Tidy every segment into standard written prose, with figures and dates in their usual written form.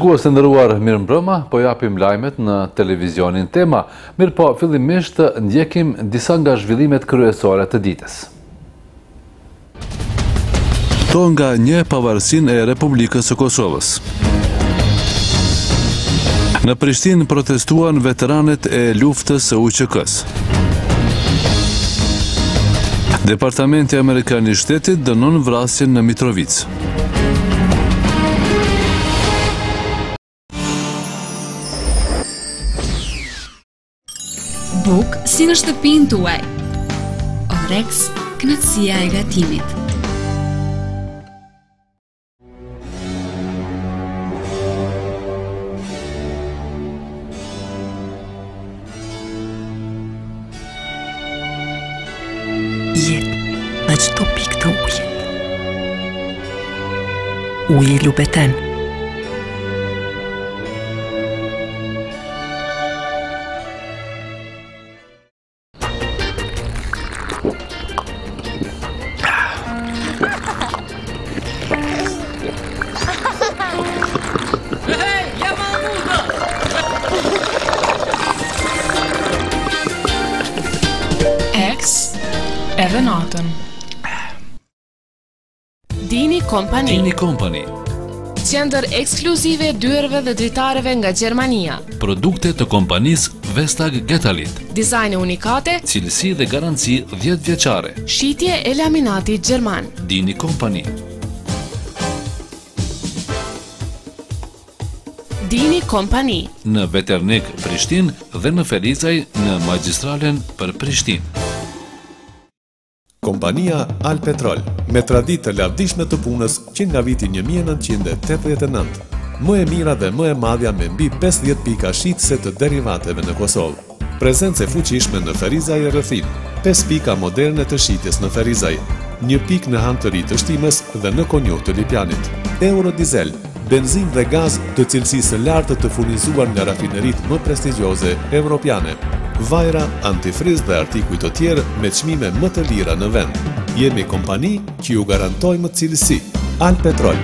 Shikues të nderuar, mirëmbrëma, po japim lajmet në televizionin Tema. Mirë po, fillimisht ndjekim disa nga zhvillimet kryesore të ditës. Tonga një pavarësinë e Republikës së Kosovës. Në Prishtinë protestuan veteranët e luftës së UÇK-s. Departamenti Amerikan i Shtetit dënon vrasjen në Mitrovic. Buk si në shtëpinë tuaj. Orex, kënaqësia e gatimit. Jetë në çdo pikë të ujit. Uji lubeten. Edhe natën. Dini Company. Qendër ekskluzive dyerve dhe dritareve nga Gjermania. Produkte të kompanisë Vestag Getalit. Dizajne unikate, Cilësi dhe garanci 10 vjeçare. shitje e laminatit gjerman. Dini Company. Dini Company. Në Veternik Prishtinë dhe në Ferizaj në magjistralen për Prishtinë. Kompania Alpetrol, me traditë të lavdishme të punës që nga viti 1989, më e mira dhe më e madhja me mbi 50 pika shitëse të derivateve në Kosovë. Prezencë e fuqishme në Ferizaj e rrethim, 5 pika moderne të shitjes në Ferizaj, 1 pikë në han të ri të shtimes dhe në konjuh të Lipjanit. Eurodizel, benzin dhe gaz të cilësisë së lartë të furnizuar nga rafinerit më prestigjioze evropiane. Vajra, antifriz dhe artikuj të tjerë me çmime më të lira në vend. Jemi kompani që ju garantojmë cilësi. Alpetrol.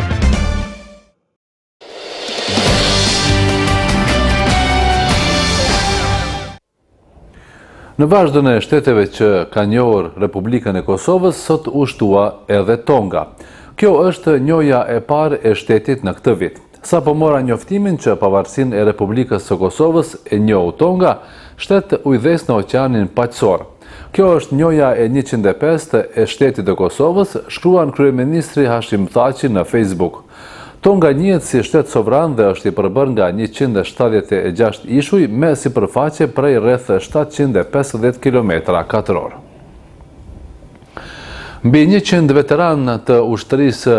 Në vazhdon e shteteve që ka njohur Republikën e Kosovës, sot u shtua edhe Tonga. Kjo është njohja e parë e shtetit në këtë vit. Sa po mora njoftimin që pavarësinë e Republikës së Kosovës e njohu Tonga, shtet ujdes në oqeanin paqësor. Kjo është njohja e 105 e shtetit të Kosovës, shkruan kryeministri Hashim Thaçi në Facebook. Tonga njihet si shtet sovran dhe është i përbërë nga 176 ishuj me sipërfaqe prej rreth 750 km². Mbi 100 veteran të ushtrisë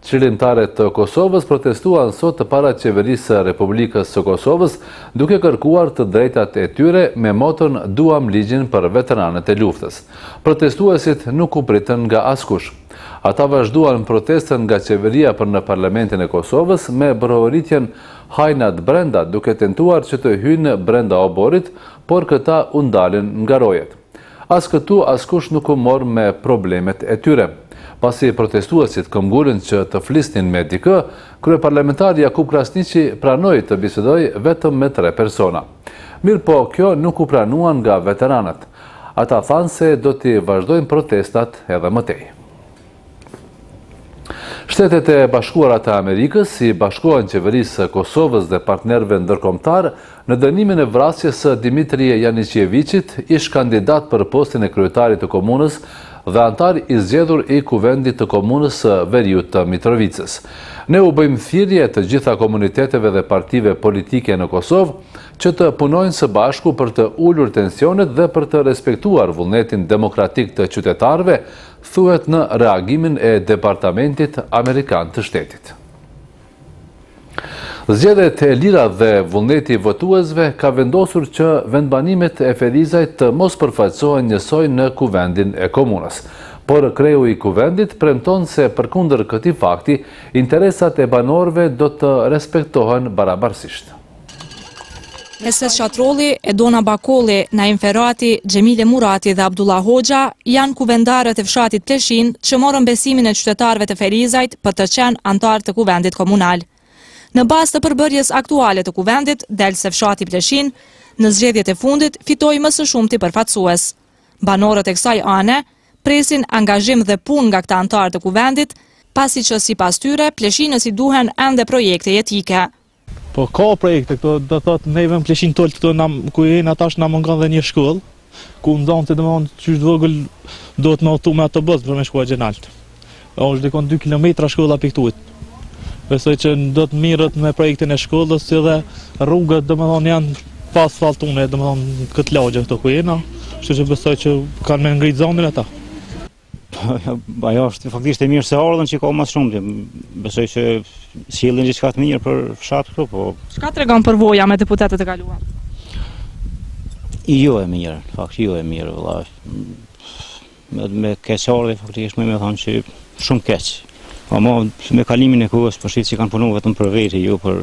qëllimtare të Kosovës protestuan sot para qeverisë së Republikës së Kosovës duke kërkuar të drejtat e tyre me moton "Duam ligjin për veteranët e luftës". Protestuesit nuk u pritën nga askush. Ata vazhduan protestën nga qeveria për në Parlamentin e Kosovës me brohoritjen hajnat brenda duke tentuar që të hyjnë brenda oborit, por këta u ndalën nga rojet. As këtu askush nuk u mor me problemet e tyre. Pasi protestuesit këmbgulën që të flisnin me dikë, kryeparlamentari Jakub Krasniqi pranoi të bisedoj vetëm me 3 persona. Mirë po, kjo nuk u pranuan nga veteranët. Ata thanë se do t'i vazhdojnë protestat edhe mëtej. Shtetet e Bashkuara të Amerikës si bashkohen qeverisë së Kosovës dhe partnerëve ndërkombëtar në dënimin e vrasjes së Dimitrije Janiqeviçit, ish kandidat për postin e kryetarit të komunës dhe antar i zgjedhur i kuvendit të komunës së Veriut të Mitrovicës. Ne u bëjmë thirrje të gjitha komuniteteve dhe partive politike në Kosovë që të punojnë së bashku për të ulur tensionet dhe për të respektuar vullnetin demokratik të qytetarëve, thuhet në reagimin e Departamentit Amerikan të Shtetit. Zgjedhjet e lira dhe vullneti i votuesve ka vendosur që vendbanimet e Ferizajt të mos përfaqësohen njësoj në kuvendin e komunës. Por kreu i kuvendit premton se përkundër këtij fakti, interesat e banorëve do të respektohen barabarësisht. Eses Shatrolli, Edona Bakolli, Naim Ferrati, Gjemile Murati dhe Abdullah Hoxha janë kuvendarët e fshatit Pleshin që morën besimin e qytetarëve të Ferizajt për të qenë antar të kuvendit komunal. Në bazë të përbërjes aktuale të kuvendit, del se fshati Pleshin në zgjedhjet e fundit fitoi më së shumti përfaqësues. Banorët e kësaj ane presin angazhim dhe punë nga këta antarë të kuvendit, pasi që sipas tyre Pleshinës i duhen ende projekte jetike. Po ka projekte këto, do thotë neve në Pleshin tolt këto ku jeni atash na mungon dhe një shkollë, ku ndonë të domthon çysh vogël do të më udhëtu me autobus për me shkuar Xhenalt. Është dikon 2 kilometra shkolla piktuit. Besoj që do të mirët me projektin e shkollës, si dhe rrugët domethën janë pa asfaltune, domethën këtë lagje këto ku jena, kështu që besoj që kanë me ngrit zonin ata. Ajo është faktikisht e mirë se ardhën që ka më shumë. Besoj që sjellin diçka të mirë për fshat këtu, po. Çka tregon përvoja me deputetët e kaluar? Jo e mirë, fakt jo e mirë, vëlla. Me keqardhje faktikisht më thonë që shumë keq. Ama me kalimin e kohës përshit që kanë punu vetëm për veti, jo për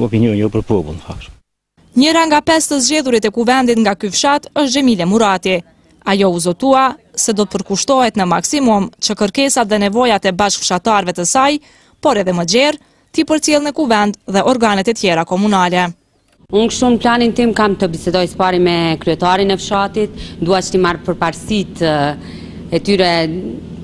opinion, jo për popull, në fakt. Njëra nga 5 të zgjedhurit e kuvendit nga ky fshat është Xhemile Murati. Ajo u zotua se do të përkushtohet në maksimum që kërkesat dhe nevojat e bashkëfshatarëve të saj, por edhe më gjerë, t'i përcjell në kuvend dhe organet e tjera komunale. Unë kështu në planin tim kam të bisedoj së pari me kryetarin e fshatit, dua që t'i marrë përparësitë e tyre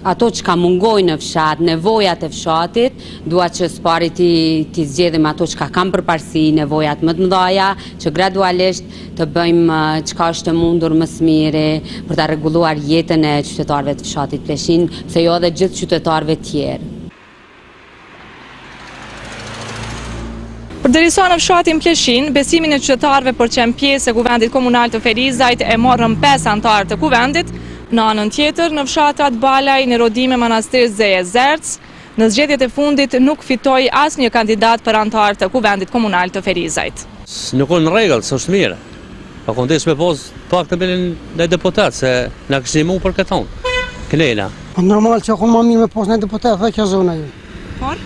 ato që ka mungojnë në fshat, nevojat e fshatit, dua që së pari ti zgjedhim ato që ka kam përparësi, nevojat më të mëdhaja, që gradualisht të bëjmë që ka është mundur më së miri për të rregulluar jetën e qytetarëve të fshatit Pleshin, se jo dhe gjithë qytetarëve tjerë. Përderisa në fshatin Pleshin, besimin e qytetarëve për qenë pjesë e kuvendit komunal të Ferizajt e morën 5 antarë të kuvendit. Në anën tjetër, në fshatrat Balaj, në Rodime, Manastir, Zeje, Zerc, në zgjedhjet e fundit nuk fitoi asnjë kandidat për antar të kuvendit komunal të Ferizajt. Nuk është në rregull, s'është mirë. Po kondes me pos pak të bënin në deputat se na kishin më për këton. Këlela. Po normal që ako më mirë me pos në deputat dhe kjo zona ju. Por?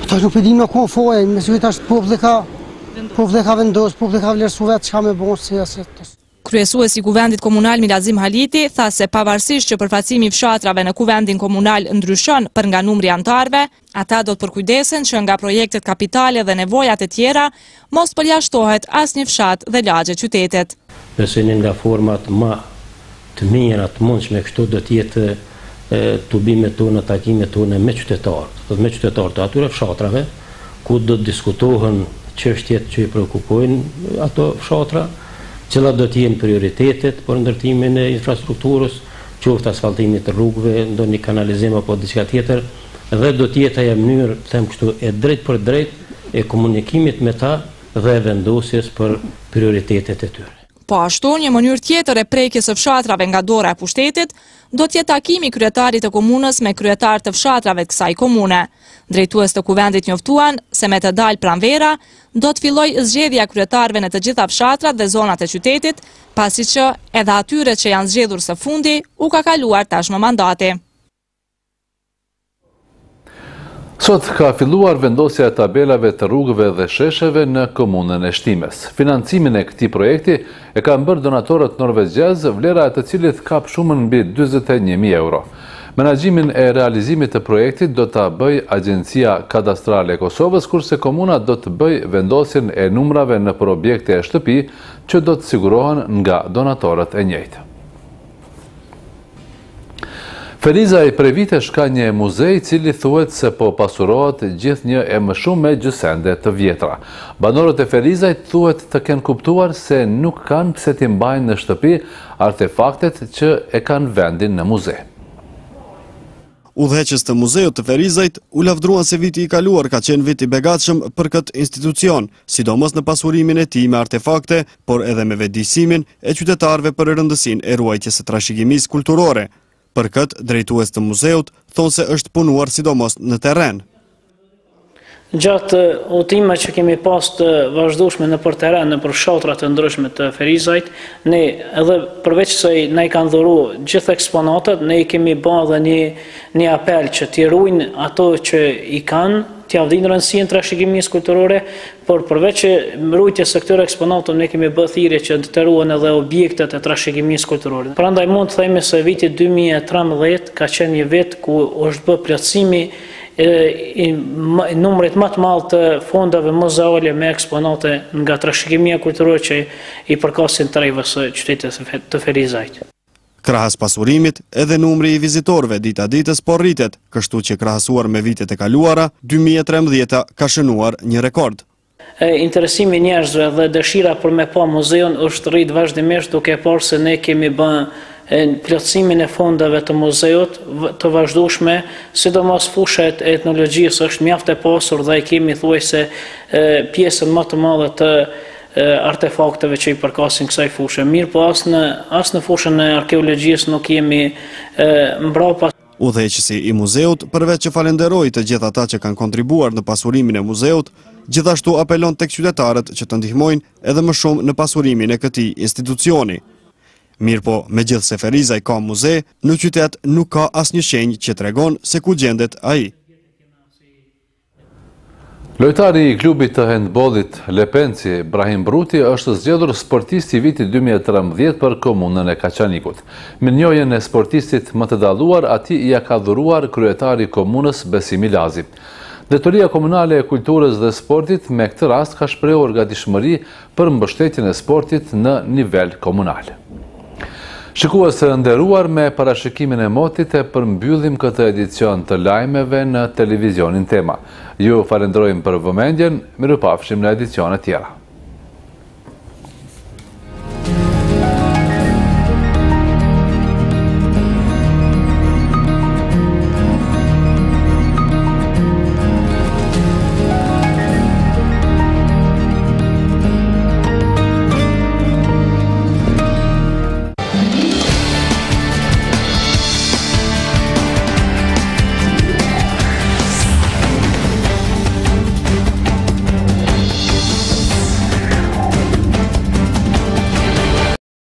Po tash nuk e dim në ku foj, me sy tash populli ka vendos, populli ka vlerësu vetë çka më bën se asë. Kryesuesi i kuvendit komunal Milazim Haliti tha se pavarësisht që përfaqësimi i fshatrave në kuvendin komunal ndryshon për nga numri antarëve, ata do të përkujdesen që nga projektet kapitale dhe nevojat e tjera mos përjashtohet asnjë fshat dhe lagje qytetit. Besoj nga format më të mira të mundshme kështu do të jetë tubimet tona, takimet tona me qytetarët të atyre fshatrave, ku do të diskutohen çështjet që i shqetësojnë ato fshatra, cilat do të jenë prioritetet për ndërtimin e infrastrukturës, qoftë asfaltimit të rrugëve, ndonjë kanalizim apo diçka tjetër, dhe do të jetë ajo mënyrë, them kështu, e drejt për drejt e komunikimit me ta dhe vendosjes për prioritetet e tyre. Po ashtu, një mënyrë tjetër e prekjes së fshatrave nga dora e pushtetit, do të jetë takimi i kryetarit të komunës me kryetar të fshatrave të kësaj komune. Drejtues të kuvendit njoftuan se me të dalë pranvera, do të fillojë zgjedhja kryetarëve në të gjitha fshatrat dhe zonat e qytetit, pasi që edhe atyre që janë zgjedhur së fundi u ka kaluar tashmë mandati. Sot ka filluar vendosja e tabelave të rrugëve dhe shesheve në komunën e Shtimes. Financimin e këtij projekti e kanë bërë donatorët norvegjez, vlera e të cilit kap shumën mbi 41.000 euro. Menaxhimin e realizimit të projektit do ta bëj Agjencia Kadastrale e Kosovës, kurse komuna do të bëj vendosjen e numrave në për objekte e shtëpi që do të sigurohen nga donatorët e njëjtë. Ferizaj prej vitesh ka një muzej cili thuhet se po pasurohet gjithnjë e më shumë me gjysende të vjetra. Banorët e Ferizajt thuhet të kenë kuptuar se nuk kanë pse t'i mbajnë në shtëpi artefaktet që e kanë vendin në muze. Udhëheqës të muzeut të Ferizajt u lavdruan se viti i kaluar ka qenë vit i begatshëm për këtë institucion, sidomos në pasurimin e tij me artefakte, por edhe me vetëdijsimin e qytetarëve për rëndësinë e ruajtjes së trashëgimisë kulturore. Për këtë, drejtues të muzeut thonë se është punuar sidomos në terren. Gjatë udhëtimeve që kemi pas të vazhdueshme në për terren, në për fshatra të ndryshme të Ferizajt, ne edhe përveç se na i kanë dhuruar gjithë eksponatat, ne i kemi bërë edhe një apel që t'i ruajnë ato që i kanë, t'i avdinë rëndësinë trashëgimisë kulturore, por përveç mbrojtjes së këtyre eksponatave ne kemi bërë thirrje që të ruhen edhe objektet e trashëgimisë kulturore. Prandaj mund të themi se viti 2013 ka qenë një vit ku është bërë plotësimi numrit më të madh të fondave muzeale me eksponate nga trashëgimia kulturore që i përkasin trevës së qytetit të Ferizajt. Krahas pasurimit, edhe numri i vizitorëve dita ditës po rritet, kështu që krahasuar me vitet e kaluara, 2013 ka shënuar një rekord. Interesimi njerëzve dhe dëshira për me pa muzeun është rrit vazhdimisht, duke parë se ne kemi bën plotësimin e fondave të muzeut të vazhdueshme, sidomos fusha e etnologjisë është mjaft e pasur dhe kemi thuajse pjesën më të madhe të artefakteve që i përkasin kësaj fushë. Mirë, po as në fushën e arkeologjisë nuk jemi mbrapa. Udhëheqësi i muzeut, përveç që falenderoi të gjithë ata që kanë kontribuar në pasurimin e muzeut, gjithashtu apelon tek qytetarët që të ndihmojnë edhe më shumë në pasurimin e këtij institucioni. Mirë po, megjithse Ferizaj ka muze, në qytet nuk ka asnjë shenjë që tregon se ku gjendet ai. Lojtari i klubit të handbollit Lepenci, Brahim Bruti, është zgjedhur sportisti i vitit 2013 për komunën e Kaçanikut. Mirënjohjen e sportistit më të dalluar atij ia ka dhuruar kryetari i komunës Besim Ilazi. Drejtoria Komunale e Kulturës dhe Sportit me këtë rast ka shprehur gatishmëri për mbështetjen e sportit në nivel komunal. Shikues të nderuar, me parashikimin e motit e përmbyllim këtë edicion të lajmeve në televizionin Tema. Ju falenderojmë për vëmendjen, mirupafshim në edicione tjera.